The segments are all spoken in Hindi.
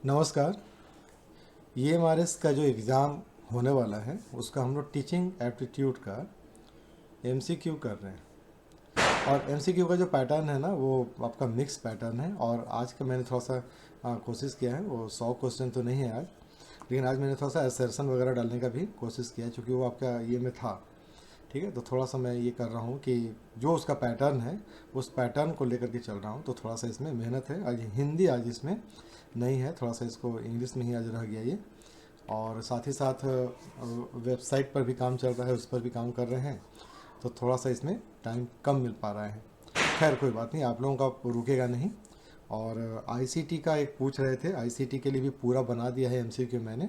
नमस्कार। EMRS का जो एग्ज़ाम होने वाला है उसका हम लोग टीचिंग एप्टीट्यूड का MCQ कर रहे हैं। और MCQ का जो पैटर्न है ना वो आपका मिक्स पैटर्न है। और आज का मैंने थोड़ा सा कोशिश किया है, वो 100 क्वेश्चन तो नहीं है आज, लेकिन आज मैंने थोड़ा सा असर्शन वगैरह डालने का भी कोशिश किया है, चूँकि वो आपका ये में था। ठीक है, तो थोड़ा सा मैं ये कर रहा हूँ कि जो उसका पैटर्न है उस पैटर्न को लेकर के चल रहा हूँ। तो थोड़ा सा इसमें मेहनत है। आज हिंदी आज इसमें नहीं है, थोड़ा सा इसको इंग्लिश में ही आज रह गया ये। और साथ ही साथ वेबसाइट पर भी काम चल रहा है, उस पर भी काम कर रहे हैं, तो थोड़ा सा इसमें टाइम कम मिल पा रहा है। खैर कोई बात नहीं, आप लोगों का रुकेगा नहीं। और आईसीटी का एक पूछ रहे थे, आईसीटी के लिए भी पूरा बना दिया है एमसीक्यू मैंने,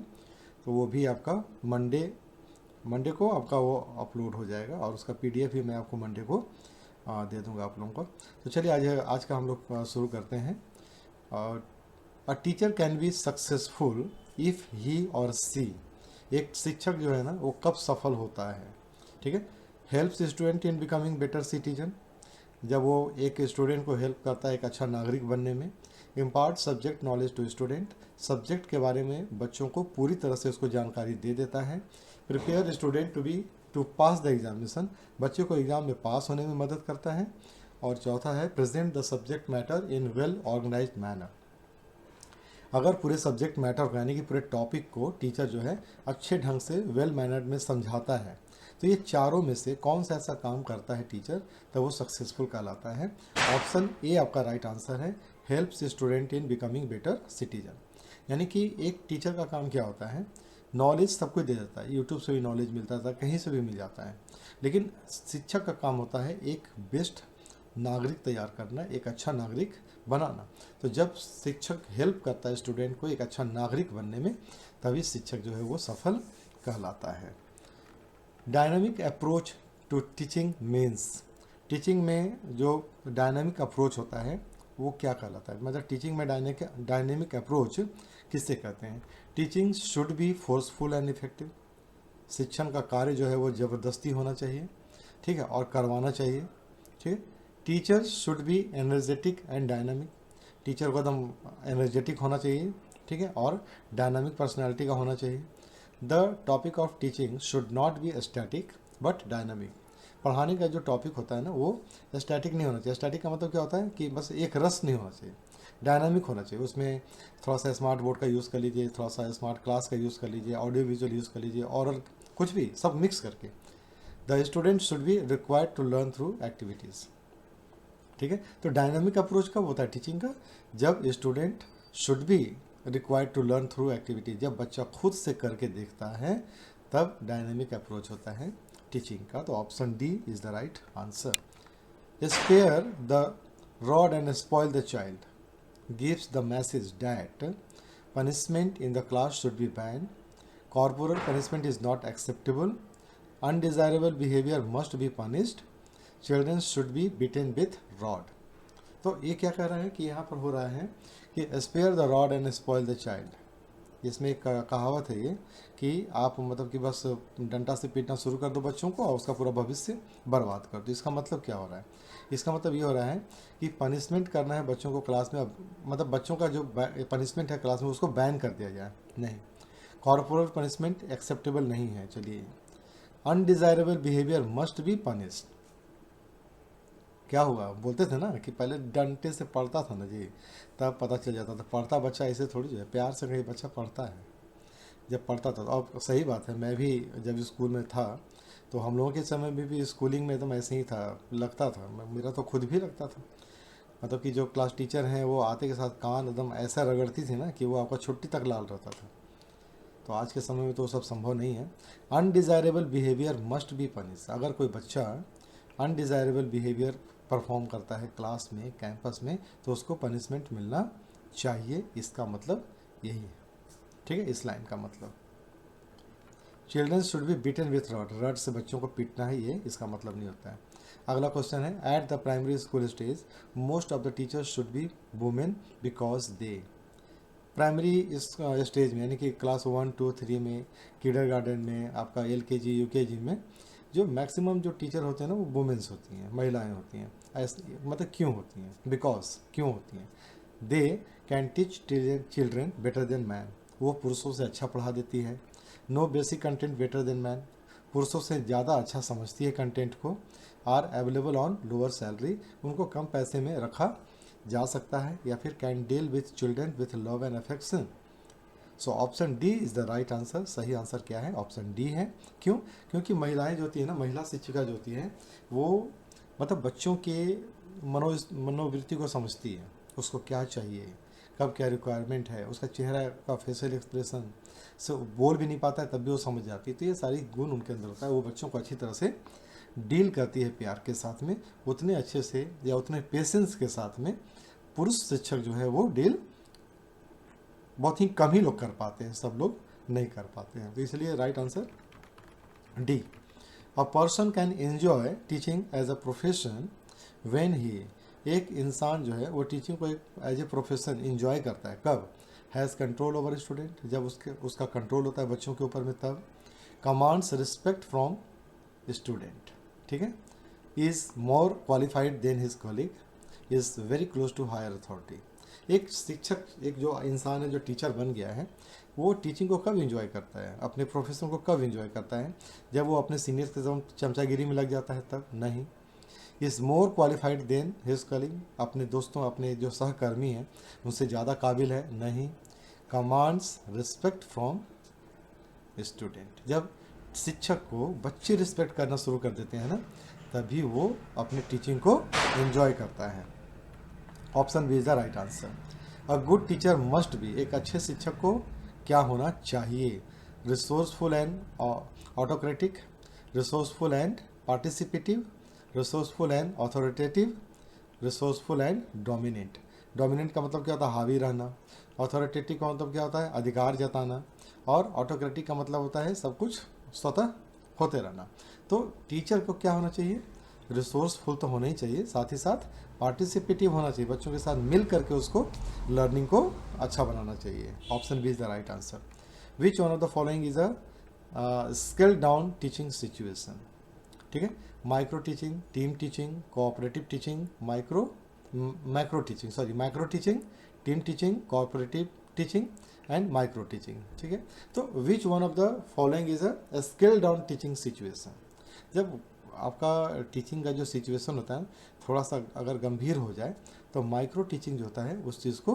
तो वो भी आपका मंडे मंडे को आपका वो अपलोड हो जाएगा, और उसका पीडीएफ भी मैं आपको मंडे को दे दूंगा आप लोगों को। तो चलिए आज आज का हम लोग शुरू करते हैं। A teacher can be successful if he और सी, एक शिक्षक जो है ना वो कब सफल होता है। ठीक है, helps student in becoming better citizen, जब वो एक स्टूडेंट को हेल्प करता है एक अच्छा नागरिक बनने में। Impart subject knowledge to student, subject के बारे में बच्चों को पूरी तरह से उसको जानकारी दे देता है। Prepare student to pass the examination, बच्चे को एग्ज़ाम में पास होने में मदद करता है। और चौथा है present the subject matter in well organised manner, अगर पूरे सब्जेक्ट मैटर को यानी कि पूरे टॉपिक को टीचर जो है अच्छे ढंग से वेल मैनर्ड में समझाता है, तो ये चारों में से कौन सा ऐसा काम करता है टीचर, तो वो सक्सेसफुल कहलाता है। ऑप्शन ए आपका राइट आंसर है, helps student in becoming better citizen. यानी कि एक टीचर का काम क्या होता है, नॉलेज सबको दे देता है, यूट्यूब से भी नॉलेज मिलता था, कहीं से भी मिल जाता है, लेकिन शिक्षक का काम होता है एक बेस्ट नागरिक तैयार करना, एक अच्छा नागरिक बनाना। तो जब शिक्षक हेल्प करता है स्टूडेंट को एक अच्छा नागरिक बनने में, तभी शिक्षक जो है वो सफल कहलाता है। Dynamic approach to teaching means, teaching में जो डायनामिक अप्रोच होता है वो क्या कहलाता है, मतलब टीचिंग में डायनेमिक अप्रोच किससे कहते हैं। Teaching should be forceful and effective, शिक्षण का कार्य जो है वो ज़बरदस्ती होना चाहिए, ठीक है, और करवाना चाहिए। ठीक है, teacher should be energetic and dynamic, teacher को एकदम एनर्जेटिक होना चाहिए, ठीक है, और डायनामिक पर्सनालिटी का होना चाहिए। The topic of teaching should not be static but dynamic, पढ़ाने का जो टॉपिक होता है ना वो स्टैटिक नहीं होना चाहिए। स्टैटिक का मतलब क्या होता है कि बस एक रस नहीं होना चाहिए, डायनामिक होना चाहिए। उसमें थोड़ा सा स्मार्ट बोर्ड का यूज़ कर लीजिए, थोड़ा सा स्मार्ट क्लास का यूज़ कर लीजिए, ऑडियो विजुअल यूज़ कर लीजिए, और कुछ भी सब मिक्स करके। The student should be required to learn through activities. ठीक है, तो डायनामिक अप्रोच कब होता है टीचिंग का, जब student should be required to learn through activity, जब बच्चा खुद से करके देखता है तब डायनामिक अप्रोच होता है टीचिंग का। तो option D is the right answer. Spare the rod and spoil the child gives the message that punishment in the class should be banned, corporal punishment is not acceptable, undesirable behavior must be punished, children should be beaten with rod। तो ये क्या कह रहा है कि यहाँ पर हो रहा है कि spare the rod and spoil the child, इसमें एक कहावत है ये कि आप मतलब कि बस डंडा से पीटना शुरू कर दो बच्चों को और उसका पूरा भविष्य बर्बाद कर दो। इसका मतलब क्या हो रहा है, इसका मतलब ये हो रहा है कि पनिशमेंट करना है बच्चों को क्लास में, मतलब बच्चों का जो पनिशमेंट है क्लास में उसको बैन कर दिया जाए, नहीं, कॉर्पोरल पनिशमेंट एक्सेप्टेबल नहीं है। चलिए, undesirable behaviour must be punished, क्या हुआ, बोलते थे ना कि पहले डंडे से पढ़ता था ना जी, तब पता चल जाता था। पढ़ता बच्चा ऐसे थोड़ी जो है, प्यार से कहीं बच्चा पढ़ता है, जब पढ़ता था। अब सही बात है, मैं भी जब स्कूल में था तो हम लोगों के समय में भी स्कूलिंग में एकदम ऐसे ही था, लगता था, मेरा तो खुद भी लगता था। मतलब कि जो क्लास टीचर हैं वो आते के साथ कान एकदम ऐसा रगड़ती थी ना कि वो आपका छुट्टी तक लाल रहता था। तो आज के समय में तो सब संभव नहीं है। Undesirable behaviour must be punish, अगर कोई बच्चा अनडिज़ायरेबल बिहेवियर परफॉर्म करता है क्लास में, कैंपस में, तो उसको पनिशमेंट मिलना चाहिए। इसका मतलब यही है, ठीक है, इस लाइन का मतलब। Children should be beaten with rod, rod से बच्चों को पीटना है, ये इसका मतलब नहीं होता है। अगला क्वेश्चन है, at the primary school stage most of the teachers should be women because they, primary इस स्टेज में यानी कि क्लास 1 2 3 में, किडर गार्डन में, आपका LKG UKG में जो मैक्सिमम जो टीचर होते हैं ना वो वुमेन्स होती हैं, महिलाएं होती हैं। ऐसे मतलब क्यों होती हैं, बिकॉज क्यों होती हैं, they can teach children better than man, वो पुरुषों से अच्छा पढ़ा देती है। No basic content better than man, पुरुषों से ज़्यादा अच्छा समझती है कंटेंट को। Are available on lower salary, उनको कम पैसे में रखा जा सकता है। या फिर can deal with children with love and affection. So option D is the right answer. सही आंसर क्या है? ऑप्शन डी है। क्यों? क्योंकि महिलाएं जो होती है ना, महिला शिक्षिका जो होती हैं, वो मतलब बच्चों के मनोवृत्ति को समझती है, उसको क्या चाहिए, कब क्या रिक्वायरमेंट है, उसका चेहरा का फेशियल एक्सप्रेशन से बोल भी नहीं पाता है तब भी वो समझ जाती है। तो ये सारी गुण उनके अंदर होता है। वो बच्चों को अच्छी तरह से डील करती है प्यार के साथ में, उतने अच्छे से या उतने पेशेंस के साथ में पुरुष शिक्षक जो है वो डील बहुत ही कम ही लोग कर पाते हैं, सब लोग नहीं कर पाते हैं। तो इसलिए right answer D. A person can enjoy teaching as a profession when he, एक इंसान जो है वो टीचिंग को एक एज ए प्रोफेशन इंजॉय करता है कब? हैज़ कंट्रोल ओवर स्टूडेंट, जब उसका कंट्रोल होता है बच्चों के ऊपर में तब। कमांड्स रिस्पेक्ट फ्रॉम स्टूडेंट, ठीक है। Is more qualified than his colleague, is very close to higher authority. एक शिक्षक, एक जो इंसान है जो टीचर बन गया है, वो टीचिंग को कब एंजॉय करता है, अपने प्रोफेशन को कब एंजॉय करता है? जब वो अपने सीनियर के साथ चमचागिरी में लग जाता है तब नहीं। Is more qualified than his colleague, अपने दोस्तों, अपने जो सहकर्मी हैं उनसे ज़्यादा काबिल है? नहीं। कमांड्स रिस्पेक्ट फ्रॉम स्टूडेंट, जब शिक्षक को बच्चे रिस्पेक्ट करना शुरू कर देते हैं ना, तभी वो अपने टीचिंग को एंजॉय करता है। Option B is the right answer. A good teacher must be, एक अच्छे शिक्षक को क्या होना चाहिए? Resourceful and autocratic, resourceful and participative, resourceful and authoritative, resourceful and dominant. Dominant का मतलब क्या होता है? हावी रहना। अथॉरिटेटिव का मतलब क्या होता है? अधिकार जताना। और ऑटोक्रेटिक का मतलब होता है सब कुछ स्वतः होते रहना। तो टीचर को क्या होना चाहिए? रिसोर्सफुल तो होना ही चाहिए, साथ ही साथ पार्टिसिपेटिव होना चाहिए, बच्चों के साथ मिल करके उसको लर्निंग को अच्छा बनाना चाहिए। Option B is the right answer. Which one of the following is a scale down teaching situation, ठीक है। Micro teaching, team teaching, cooperative teaching, macro teaching, team teaching, cooperative teaching and micro teaching, ठीक है। तो which one of the following is a scale down teaching situation. जब आपका टीचिंग का जो सिचुएशन होता है थोड़ा सा अगर गंभीर हो जाए तो माइक्रो टीचिंग जो होता है उस चीज़ को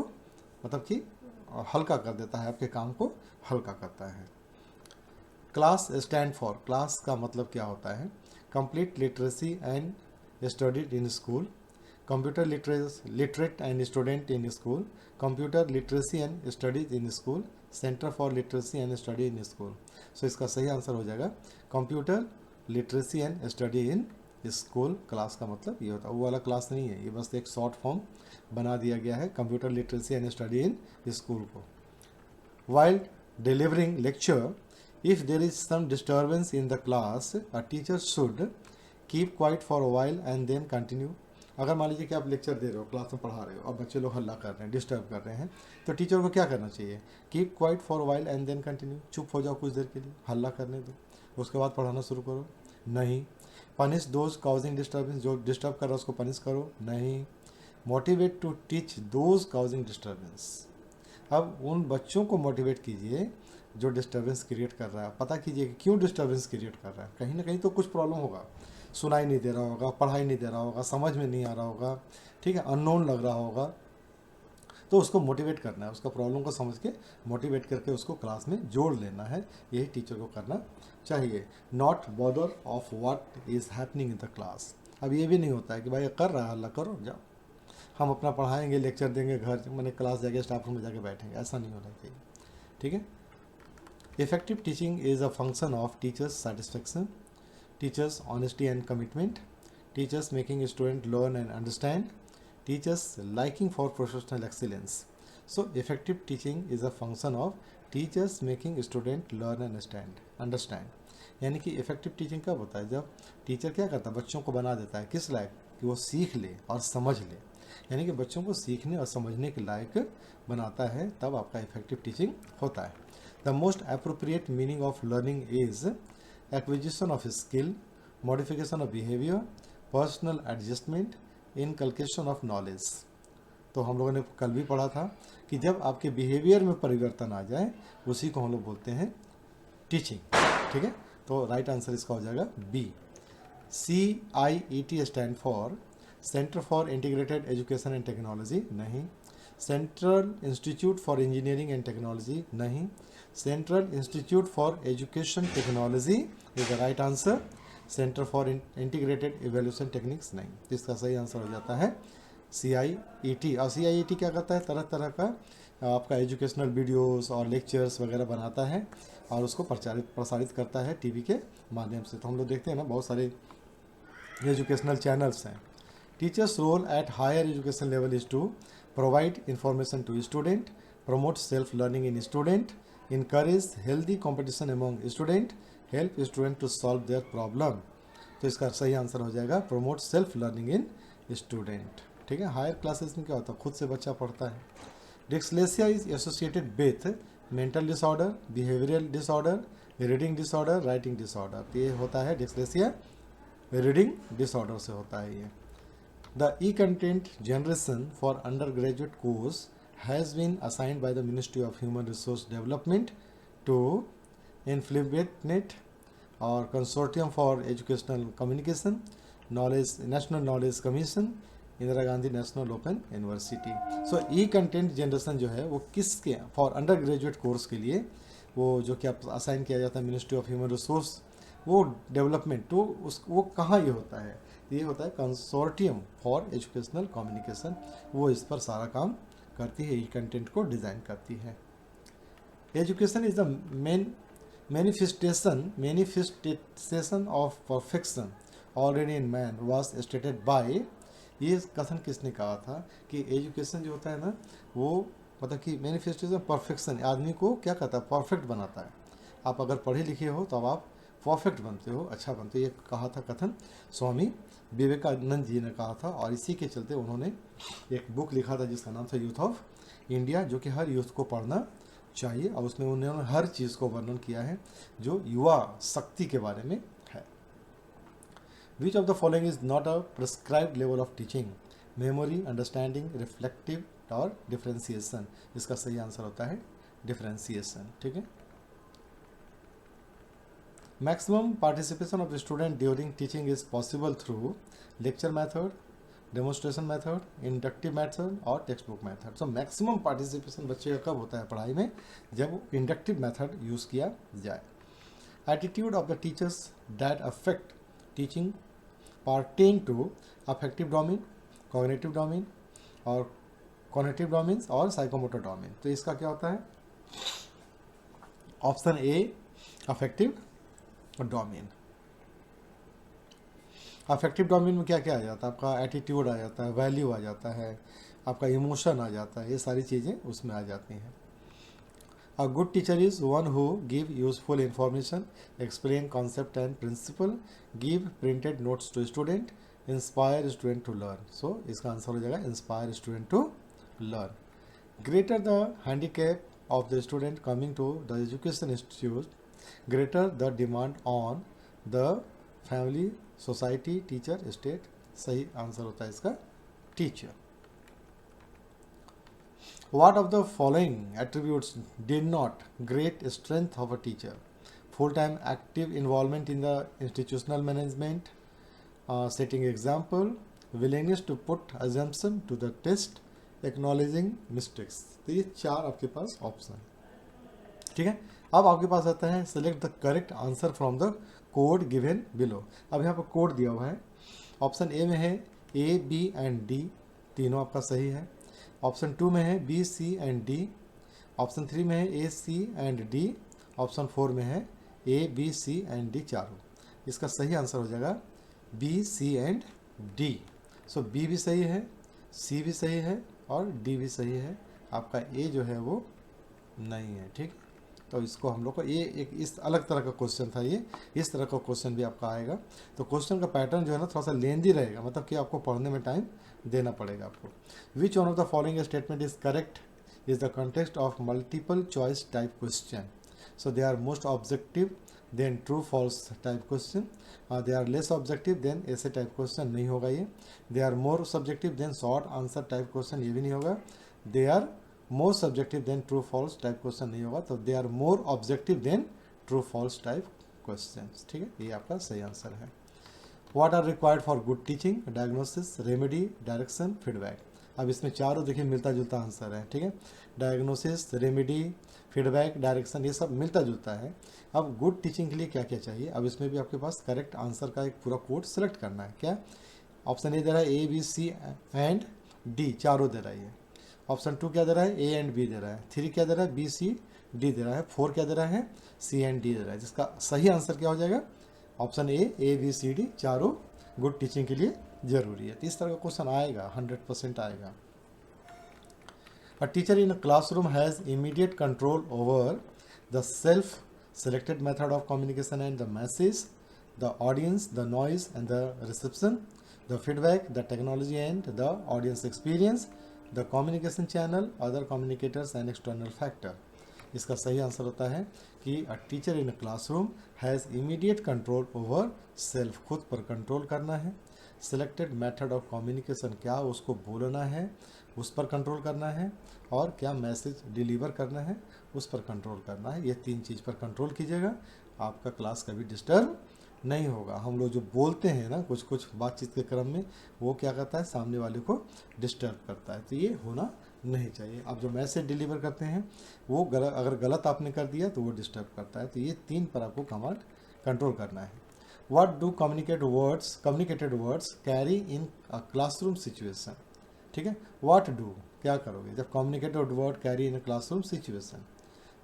मतलब कि हल्का कर देता है, आपके काम को हल्का करता है। क्लास स्टैंड फॉर, क्लास का मतलब क्या होता है? Complete literacy and studied in school, computer literate and student in school, computer literacy and studies in school, centre for literacy and study in school. So इसका सही आंसर हो जाएगा computer literacy and study in school. Class का मतलब ये होता है, वो वाला क्लास नहीं है, ये बस एक शॉर्ट फॉर्म बना दिया गया है computer literacy and study in school को। While delivering lecture, if there is some disturbance in the class, a teacher should keep quiet for a while and then continue. अगर मान लीजिए कि आप लेक्चर दे रहे हो, क्लास में पढ़ा रहे हो, अब बच्चे लोग हल्ला कर रहे हैं, डिस्टर्ब कर रहे हैं, तो टीचर को क्या करना चाहिए? Keep quiet for while and then continue, चुप हो जाओ कुछ देर के लिए, हल्ला करने दो, उसके बाद पढ़ाना शुरू करो। नहीं। पनिश दोज काउजिंग डिस्टर्बेंस, जो डिस्टर्ब कर रहा है उसको पनिश करो। नहीं। Motivate to teach those causing disturbance, अब उन बच्चों को मोटिवेट कीजिए जो डिस्टर्बेंस क्रिएट कर रहा है। पता कीजिए कि क्यों डिस्टर्बेंस क्रिएट कर रहा है, कहीं ना कहीं तो कुछ प्रॉब्लम होगा, सुनाई नहीं दे रहा होगा, पढ़ाई नहीं दे रहा होगा, समझ में नहीं आ रहा होगा, ठीक है, अननोन लग रहा होगा। तो उसको मोटिवेट करना है, उसका प्रॉब्लम को समझ के मोटिवेट करके उसको क्लास में जोड़ लेना है, यही टीचर को करना चाहिए। Not bother of what is happening in the class. अब ये भी नहीं होता है कि भाई कर रहा है हल्ला करो जाओ, हम अपना पढ़ाएंगे, लेक्चर देंगे, घर मैंने क्लास जाके स्टाफ रूम में जाके बैठेंगे, ऐसा नहीं होना चाहिए, ठीक है। Effective teaching is a function of teachers satisfaction, teachers honesty and commitment, teachers making student learn and understand, teachers liking for professional excellence. So effective teaching is a function of teachers making student learn and understand. यानी कि इफेक्टिव टीचिंग कब होता है? जब टीचर क्या करता है, बच्चों को बना देता है किस लायक कि वो सीख ले और समझ ले, यानी कि बच्चों को सीखने और समझने के लायक बनाता है, तब आपका इफेक्टिव टीचिंग होता है। The most appropriate meaning of learning is acquisition of skill, modification of behaviour, personal adjustment, inculcation of knowledge. तो हम लोगों ने कल भी पढ़ा था कि जब आपके बिहेवियर में परिवर्तन आ जाए उसी को हम लोग बोलते हैं टीचिंग। ठीक है, तो राइट आंसर इसका हो जाएगा B. CIET stand for centre for integrated education and technology, नहीं। Central institute for engineering and technology, नहीं। Central institute for education technology is the right answer. Centre for integrated evaluation techniques, नहीं। इसका सही आंसर हो जाता है CIET। और CIET क्या करता है, तरह तरह का आपका एजुकेशनल वीडियोस और लेक्चर्स वगैरह बनाता है और उसको प्रसारित करता है टीवी के माध्यम से। तो हम लोग देखते हैं ना, बहुत सारे एजुकेशनल चैनल्स हैं। Teachers role at higher education level is to provide information to student, promote self learning in student, encourage healthy competition among student, help student to solve their problem. तो इसका सही आंसर हो जाएगा promote self learning in student. ठीक है, हायर क्लासेस में क्या होता है, खुद से बच्चा पढ़ता है। Dyslexia is associated with mental disorder, behavioural disorder, reading disorder, writing disorder. तो ये होता है डिस्लेक्सिया रीडिंग डिसऑर्डर से होता है ये। The e content generation for undergraduate course has been assigned by the ministry of human resource development to INFLIBNET और consortium for educational communication, knowledge national knowledge commission, Indira Gandhi national open university. So e content generation जो है वो किसके, फॉर अंडर ग्रेजुएट कोर्स के लिए वो जो कि असाइन किया जाता है मिनिस्ट्री ऑफ ह्यूमन रिसोर्स वो डेवलपमेंट, तो उस वो कहाँ ये होता है, ये होता है कंसोर्टियम फॉर एजुकेशनल कम्युनिकेशन। वो इस पर सारा काम करती है, ई कंटेंट को डिज़ाइन करती है। Education is the manifestation of perfection already in man was stated by. ये कथन किसने कहा था कि एजुकेशन जो होता है ना वो मतलब कि मैनिफेस्टेशन परफेक्शन आदमी को क्या कहता है, परफेक्ट बनाता है। आप अगर पढ़े लिखे हो तो आप परफेक्ट बनते हो, अच्छा बनते हो। ये कहा था कथन स्वामी विवेकानंद जी ने कहा था और इसी के चलते उन्होंने एक बुक लिखा था जिसका नाम था यूथ ऑफ इंडिया, जो कि हर यूथ को पढ़ना चाहिए। और उसमें उन्होंने हर चीज़ को वर्णन किया है जो युवा शक्ति के बारे में है। Which of the following is not a prescribed level of teaching, memory, understanding, reflective और डिफ्रेंसिएशन। इसका सही आंसर होता है डिफ्रेंसिएशन। ठीक है, maximum participation of student during teaching is possible through lecture method, demonstration method, inductive method और textbook method. So maximum participation बच्चे का कब होता है पढ़ाई में, जब इंडक्टिव मेथड यूज़ किया जाए। Attitude of the teachers that affect teaching pertain to affective domain, cognitive domain और कॉग्निटिव डोमेन्स और साइकोमोटर डोमेन। तो इसका क्या होता है, option A affective domain. Affective domain में क्या क्या आ जाता है, आपका एटीट्यूड आ जाता है, वैल्यू आ जाता है, आपका इमोशन आ जाता है, ये सारी चीज़ें उसमें आ जाती हैं। A good teacher is one who give useful information, explain concept and principle, give printed notes to student, inspire student to learn. So इसका आंसर हो जाएगा inspire student to learn. Greater the handicap of the student coming to the education institute, greater the demand on the family, society, teacher, state. सही आंसर होता है इसका teacher. What of the following attributes did not great strength of a teacher? Full-time active involvement in the institutional management, setting example, willingness to put assumption to the test, acknowledging mistakes। तो ये चार आपके पास ऑप्शन, ठीक है। अब आपके पास आता है select the correct answer from the code given below. अब यहाँ पर कोड दिया हुआ है, ऑप्शन ए में है ए, बी एंड डी, तीनों आपका सही है। ऑप्शन 2 में है B, C and D. Option 3 में है A, C and D. Option 4 में है A, B, C and D, चारों। इसका सही आंसर हो जाएगा B, C and D. So B भी सही है, सी भी सही है और डी भी सही है। आपका ए जो है वो नहीं है, ठीक। तो इसको हम लोग को ये एक इस अलग तरह का क्वेश्चन था, ये इस तरह का क्वेश्चन भी आपका आएगा। तो क्वेश्चन का पैटर्न जो है ना थोड़ा सा लेंदी रहेगा, मतलब कि आपको पढ़ने में टाइम देना पड़ेगा आपको। Which one of the following statement is correct is the context of multiple choice type question. So they are most objective, than true false type question, they are less objective than ऐसे टाइप क्वेश्चन नहीं होगा ये, they are more subjective than short answer type question ये भी नहीं होगा, they are more subjective than true false type question नहीं होगा, तो they are more objective than true false type question. ठीक है, ये आपका सही आंसर है। What are required for good teaching, diagnosis, remedy, direction, feedback. अब इसमें चारों देखिए मिलता जुलता आंसर है। ठीक है, डायग्नोसिस, रेमेडी, फीडबैक, डायरेक्शन ये सब मिलता जुलता है। अब गुड टीचिंग के लिए क्या क्या चाहिए, अब इसमें भी आपके पास करेक्ट आंसर का एक पूरा कोड सेलेक्ट करना है। क्या ऑप्शन ए दे रहा है A B C and D, चारों दे रहा है ये। ऑप्शन 2 क्या दे रहा है, ए एंड बी दे रहा है। 3 क्या दे रहा है, बी सी डी दे रहा है। 4 क्या दे रहा है, सी एंड डी दे रहा है। जिसका सही आंसर क्या हो जाएगा, option A B C D, चारों गुड टीचिंग के लिए जरूरी है। तो इस तरह का क्वेश्चन आएगा, 100% आएगा। A teacher in a classroom has immediate control over the self-selected method of communication and the message, the audience, the noise and the reception, the feedback, the technology and the audience experience, the communication channel, other communicators and external factor. इसका सही आंसर होता है कि a teacher in a classroom has immediate control over self, खुद पर कंट्रोल करना है। सिलेक्टेड मेथड ऑफ कम्युनिकेशन, क्या उसको बोलना है उस पर कंट्रोल करना है, और क्या मैसेज डिलीवर करना है उस पर कंट्रोल करना है। ये 3 चीज़ पर कंट्रोल कीजिएगा, आपका क्लास कभी डिस्टर्ब नहीं होगा। हम लोग जो बोलते हैं ना कुछ कुछ बातचीत के क्रम में, वो क्या करता है, सामने वाले को डिस्टर्ब करता है, तो ये होना नहीं चाहिए। आप जो मैसेज डिलीवर करते हैं वो अगर गलत आपने कर दिया तो वो डिस्टर्ब करता है। तो ये 3 पर आपको कमांड कंट्रोल करना है। What do communicated words carry in a classroom situation. ठीक है, व्हाट डू, क्या करोगे जब communicated word carry in a classroom situation,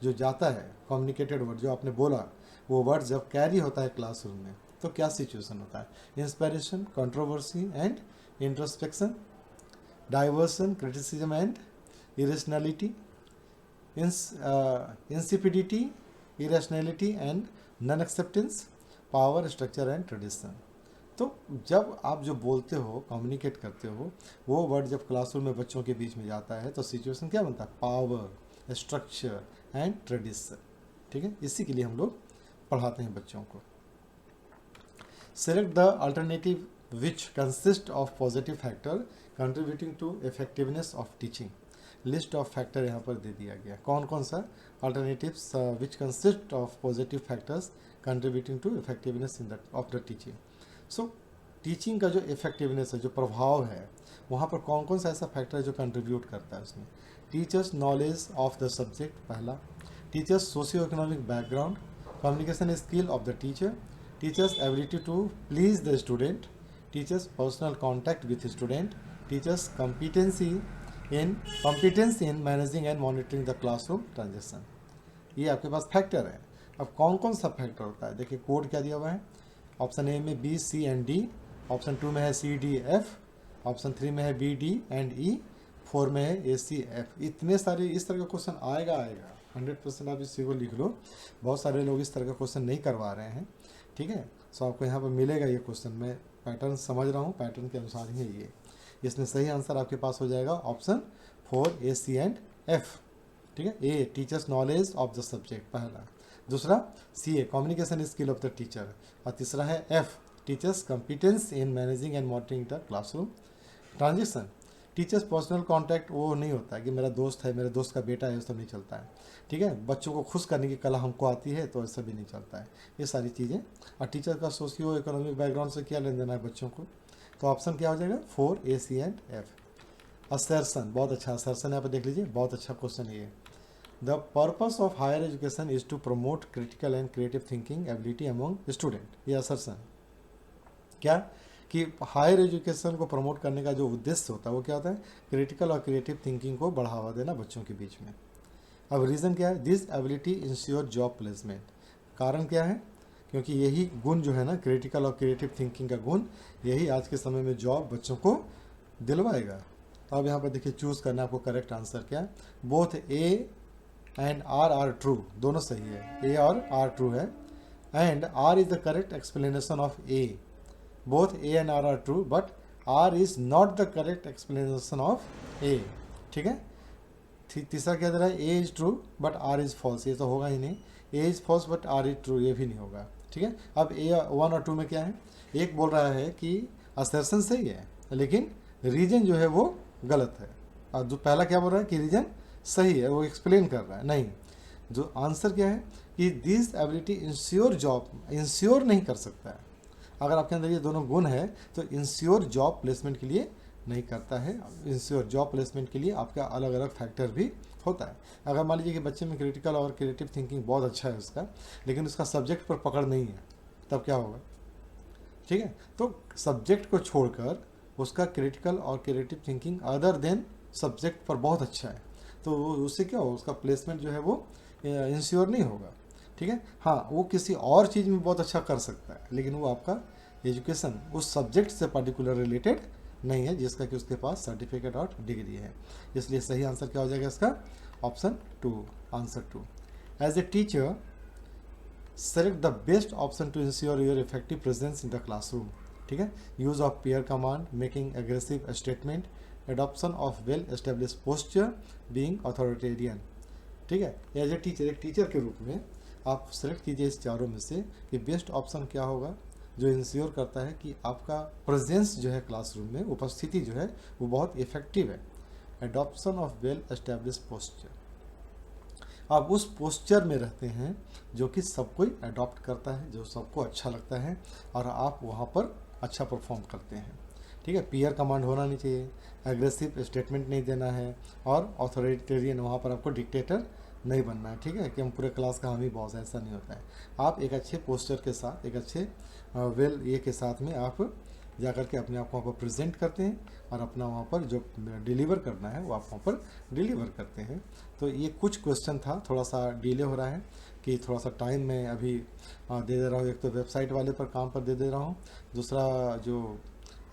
जो जाता है कम्युनिकेटेड वर्ड जो आपने बोला वो वर्ड जब कैरी होता है क्लासरूम में तो क्या सिचुएशन होता है, inspiration, controversy and introspection, diversion, criticism and irrationality, insipidity, irrationality and non acceptance, power, structure and tradition. तो जब आप जो बोलते हो, कम्युनिकेट करते हो, वो वर्ड जब क्लासरूम में बच्चों के बीच में जाता है तो सिचुएशन क्या बनता है, पावर, स्ट्रक्चर एंड ट्रेडिशन। ठीक है, इसी के लिए हम लोग पढ़ाते हैं बच्चों को। Select the alternative which consist of positive factor contributing to effectiveness of teaching. List of factor यहाँ पर दे दिया गया, कौन कौन सा alternatives which consist of positive factors contributing to effectiveness in the of the teaching. So teaching का जो इफेक्टिवनेस है, जो प्रभाव है, वहाँ पर कौन कौन सा ऐसा फैक्टर है जो कंट्रीब्यूट करता है उसमें। Teacher's knowledge of the subject पहला, teacher's socio economic background, communication skill of the teacher, teacher's ability to please the student, teacher's personal contact with student, teacher's competence in managing and monitoring the classroom transaction. ये आपके पास फैक्टर है। अब कौन कौन सा फैक्टर होता है, देखिए कोड क्या दिया हुआ है। ऑप्शन ए में B C and D, option 2 में है सी डी एफ, ऑप्शन 3 में है बी डी एंड ई, 4 में है ए सी एफ। इतने सारे इस तरह का क्वेश्चन आएगा 100%। आप इसी को लिख लो, बहुत सारे लोग इस तरह का क्वेश्चन नहीं करवा रहे हैं। ठीक है, सो आपको यहाँ पर मिलेगा ये क्वेश्चन। मैं पैटर्न समझ रहा हूँ, पैटर्न के अनुसार ही है ये। इसमें सही आंसर आपके पास हो जाएगा option 4 A C and F. ठीक है, A teacher's knowledge of the subject पहला, दूसरा C A communication skill of the teacher, और तीसरा है F teacher's competence in managing and monitoring the classroom transaction. Teacher's personal contact वो नहीं होता है कि मेरा दोस्त है, मेरे दोस्त का बेटा है, सब नहीं चलता है। ठीक है, बच्चों को खुश करने की कला हमको आती है तो ऐसा भी नहीं चलता है, ये सारी चीज़ें। और टीचर का सोशियो इकोनॉमिक बैकग्राउंड से क्या लेन देना है बच्चों को, तो ऑप्शन क्या हो जाएगा 4 A C and F. Assertion, बहुत अच्छा असर्सन यहाँ पर देख लीजिए, बहुत अच्छा क्वेश्चन है ये। The purpose of higher education is to promote critical and creative thinking ability among student. ये असर्सन क्या कि हायर एजुकेशन को प्रमोट करने का जो उद्देश्य होता है वो क्या होता है, क्रिटिकल और क्रिएटिव थिंकिंग को बढ़ावा देना बच्चों के बीच में। अब रीज़न क्या है, this ability ensure job placement. कारण क्या है, क्योंकि यही गुण जो है ना, क्रिटिकल और क्रिएटिव थिंकिंग का गुण, यही आज के समय में जॉब बच्चों को दिलवाएगा। तो अब यहाँ पर देखिए चूज़ करना आपको करेक्ट आंसर क्या है। Both A and R true, दोनों सही है, ए और आर ट्रू है, and R is the correct explanation of A. Both A and R true but R is not the correct explanation of A. ठीक है, तीसरा क्या दे रहा है, A is true but R is false, ये तो होगा ही नहीं। A is false but R is true, ये भी नहीं होगा। ठीक है, अब ए 1 और 2 में क्या है, एक बोल रहा है कि असर्शन सही है लेकिन रीजन जो है वो गलत है, और जो पहला क्या बोल रहा है कि रीजन सही है, वो एक्सप्लेन कर रहा है। नहीं, जो आंसर क्या है कि this ability ensure job, ensure नहीं कर सकता है। अगर आपके अंदर ये दोनों गुण है तो इंश्योर जॉब प्लेसमेंट के लिए नहीं करता है। इंश्योर जॉब प्लेसमेंट के लिए आपका अलग अलग फैक्टर भी होता है। अगर मान लीजिए कि बच्चे में क्रिटिकल और क्रिएटिव थिंकिंग बहुत अच्छा है उसका, लेकिन उसका सब्जेक्ट पर पकड़ नहीं है, तब क्या होगा? ठीक है, तो सब्जेक्ट को छोड़कर उसका क्रिटिकल और creative thinking other than subject पर बहुत अच्छा है, तो उससे क्या होगा, उसका प्लेसमेंट जो है वो इंश्योर नहीं होगा। ठीक है, हाँ वो किसी और चीज़ में बहुत अच्छा कर सकता है, लेकिन वो आपका एजुकेशन उस सब्जेक्ट से पर्टिकुलर रिलेटेड नहीं है जिसका कि उसके पास सर्टिफिकेट और डिग्री है। इसलिए सही आंसर क्या हो जाएगा इसका, option 2, answer 2। As a teacher select the best option to ensure your effective presence in the classroom. ठीक है, use of peer command, making aggressive statement, adoption of well establish posture, being authoritarian. ठीक है, एज ए टीचर, एक टीचर के रूप में आप सेलेक्ट कीजिए इस चारों में से कि बेस्ट ऑप्शन क्या होगा जो इंश्योर करता है कि आपका प्रेजेंस जो है क्लासरूम में, उपस्थिति जो है वो बहुत इफेक्टिव है। Adoption of well establish posture, आप उस पोस्चर में रहते हैं जो कि सब कोई अडॉप्ट करता है, जो सबको अच्छा लगता है और आप वहाँ पर अच्छा परफॉर्म करते हैं। ठीक है, पीयर कमांड होना नहीं चाहिए, एग्रेसिव स्टेटमेंट नहीं देना है, और ऑथोरिटेरियन, वहाँ पर आपको डिक्टेटर नहीं बनना है। ठीक है, कि हम पूरे क्लास का हम ही बॉस, ऐसा नहीं होता है। आप एक अच्छे पोस्चर के साथ, एक अच्छे वेल ये के साथ में आप जा कर के अपने आप को वहाँ पर प्रेजेंट करते हैं और अपना वहाँ पर जो डिलीवर करना है वो आप वहाँ पर डिलीवर करते हैं। तो ये कुछ क्वेश्चन था, थोड़ा सा डिले हो रहा है कि थोड़ा सा टाइम मैं अभी दे दे रहा हूँ। एक तो वेबसाइट वाले पर काम पर दे दे रहा हूँ, दूसरा जो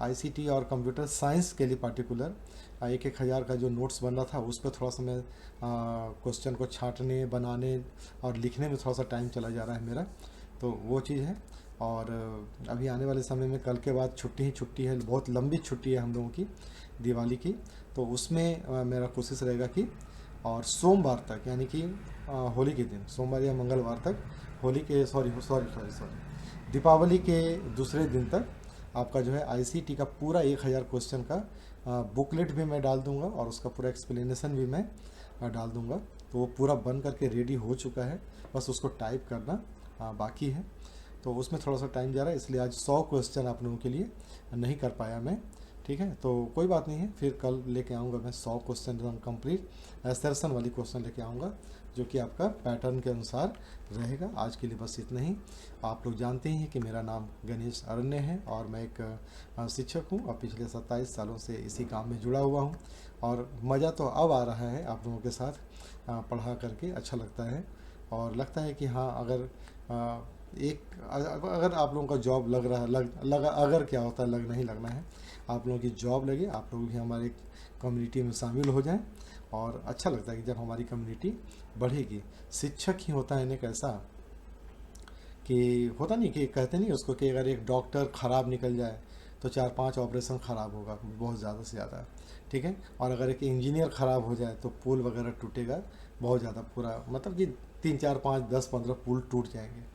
आईसीटी और कंप्यूटर साइंस के लिए पार्टिकुलर 1,000 का जो नोट्स बन रहा था उस पर थोड़ा सा मैं क्वेश्चन को छांटने, बनाने और लिखने में थोड़ा सा टाइम चला जा रहा है मेरा, तो वो चीज़ है। और अभी आने वाले समय में कल के बाद छुट्टी ही छुट्टी है, बहुत लंबी छुट्टी है हम लोगों की दिवाली की, तो उसमें मेरा कोशिश रहेगा कि और सोमवार तक, यानी कि होली के दिन, सोमवार या मंगलवार तक, होली के सॉरी दीपावली के दूसरे दिन तक आपका जो है आईसीटी का पूरा 1,000 क्वेश्चन का बुकलेट भी मैं डाल दूंगा और उसका पूरा एक्सप्लेनेशन भी मैं डाल दूंगा। तो वो पूरा बन करके रेडी हो चुका है, बस उसको टाइप करना बाकी है। तो उसमें थोड़ा सा टाइम जा रहा है, इसलिए आज 100 क्वेश्चन आप लोगों के लिए नहीं कर पाया मैं। ठीक है, तो कोई बात नहीं है, फिर कल लेके आऊँगा मैं 100 क्वेश्चन एकदम कंप्लीट एसर्शन वाली क्वेश्चन लेके आऊँगा, जो कि आपका पैटर्न के अनुसार रहेगा। आज के लिए बस इतना ही। आप लोग जानते ही हैं कि मेरा नाम गणेश अरण्य है और मैं एक शिक्षक हूँ और पिछले 27 सालों से इसी काम में जुड़ा हुआ हूँ, और मज़ा तो अब आ रहा है आप लोगों के साथ पढ़ा करके, अच्छा लगता है। और लगता है कि हाँ, अगर अगर आप लोगों का जॉब लग रहा है, लगा, अगर क्या होता है, लग नहीं लगना है, आप लोगों की जॉब लगे, आप लोग भी हमारे कम्युनिटी में शामिल हो जाएं, और अच्छा लगता है कि जब हमारी कम्युनिटी बढ़ेगी। शिक्षक ही होता है एक ऐसा कि होता नहीं कि कहते नहीं उसको कि अगर एक डॉक्टर ख़राब निकल जाए तो 4-5 ऑपरेशन ख़राब होगा, बहुत ज़्यादा से ज़्यादा। ठीक है, और अगर एक इंजीनियर ख़राब हो जाए तो पुल वगैरह टूटेगा बहुत ज़्यादा, पूरा मतलब कि 3, 4, 5, 10, 15 पुल टूट जाएंगे।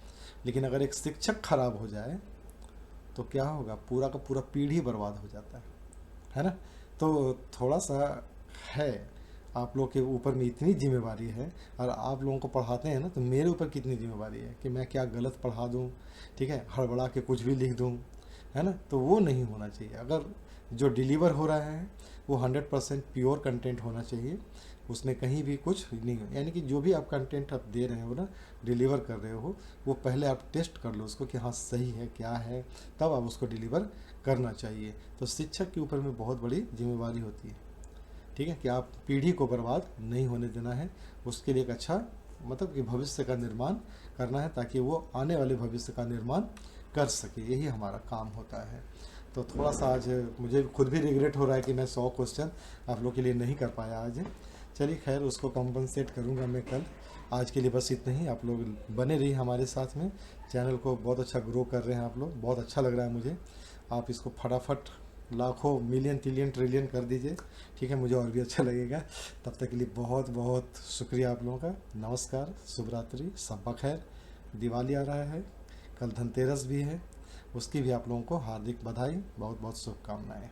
लेकिन अगर एक शिक्षक खराब हो जाए तो क्या होगा, पूरा का पूरा पीढ़ी बर्बाद हो जाता है ना। तो थोड़ा सा है, आप लोग के ऊपर में इतनी जिम्मेवारी है, और आप लोगों को पढ़ाते हैं ना, तो मेरे ऊपर कितनी जिम्मेवारी है कि मैं क्या गलत पढ़ा दूँ, ठीक है, हड़बड़ा के कुछ भी लिख दूँ, है ना। तो वो नहीं होना चाहिए। अगर जो डिलीवर हो रहा है वो 100% प्योर कंटेंट होना चाहिए, उसमें कहीं भी कुछ नहीं हो, यानी कि जो भी आप कंटेंट आप दे रहे हो ना, डिलीवर कर रहे हो, वो पहले आप टेस्ट कर लो उसको कि हाँ सही है क्या है, तब आप उसको डिलीवर करना चाहिए। तो शिक्षक के ऊपर में बहुत बड़ी जिम्मेवारी होती है। ठीक है, कि आप पीढ़ी को बर्बाद नहीं होने देना है, उसके लिए एक अच्छा मतलब कि भविष्य का निर्माण करना है, ताकि वो आने वाले भविष्य का निर्माण कर सके, यही हमारा काम होता है। तो थोड़ा सा आज मुझे खुद भी रिग्रेट हो रहा है कि मैं 100 क्वेश्चन आप लोग के लिए नहीं कर पाया आज। चलिए खैर, उसको कम्पनसेट करूँगा मैं कल। आज के लिए बस इतना ही। आप लोग बने रहिए हमारे साथ में, चैनल को बहुत अच्छा ग्रो कर रहे हैं आप लोग, बहुत अच्छा लग रहा है मुझे। आप इसको फटाफट लाखों मिलियन ट्रिलियन ट्रिलियन कर दीजिए, ठीक है, मुझे और भी अच्छा लगेगा। तब तक के लिए बहुत बहुत शुक्रिया आप लोगों का। नमस्कार, शुभ रात्रि, शब खैर। दिवाली आ रहा है, कल धनतेरस भी है, उसकी भी आप लोगों को हार्दिक बधाई, बहुत बहुत शुभकामनाएं।